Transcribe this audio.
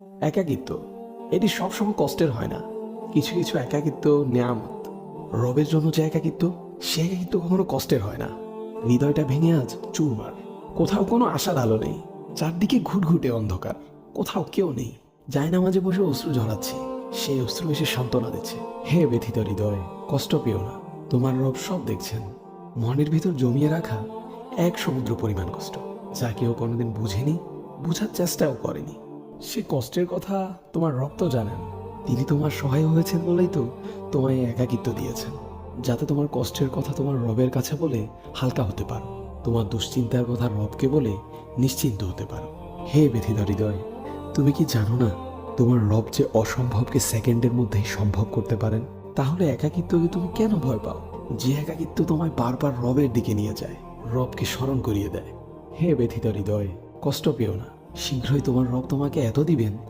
একাকিত্ব এটি সবসময় কষ্টের হয় না। কিছু কিছু একাকিত্ব নেয়ামত। রবের জন্য যে একাকিত্ব, সে একাকিত্ব কখনো কষ্টের হয় না। হৃদয়টা ভেঙে আজ চুরমার। কোথাও কোনো আশার আলো নেই, চারদিকে ঘুটঘুটে অন্ধকার। কোথাও কেউ নেই। জায়নামাজে বসে অশ্রু ঝরাচ্ছি, সেই অশ্রু এসে সান্ত্বনা দিচ্ছে। হে ব্যথিত হৃদয়, কষ্ট পেও না, তোমার রব সব দেখছেন। মনের ভিতর জমিয়ে রাখা এক সমুদ্র পরিমাণ কষ্ট, যা কেউ কোনোদিন বুঝেনি, বুঝার চেষ্টাও করেনি। সে কষ্টের কথা তোমার রব তো জানেন। তিনি তোমার সহায় হয়েছেন বলেই তো তোমায় এই একাকিত্ব দিয়েছেন, যাতে তোমার কষ্টের কথা তোমার রবের কাছে বলে হালকা হতে পারো, তোমার দুশ্চিন্তার কথা রবকে বলে নিশ্চিন্ত হতে পারো। হে ব্যথিত হৃদয়, তুমি কি জানো না তোমার রব যে অসম্ভবকে সেকেন্ডের মধ্যেই সম্ভব করতে পারেন? তাহলে একাকিত্বকে তুমি কেন ভয় পাও? যে একাকিত্ব তোমায় বারবার রবের দিকে নিয়ে যায়, রবকে স্মরণ করিয়ে দেয়। হে ব্যথিত হৃদয়, কষ্ট পেও না, শীঘ্রই তোমার রব তোমাকে এত দিবেন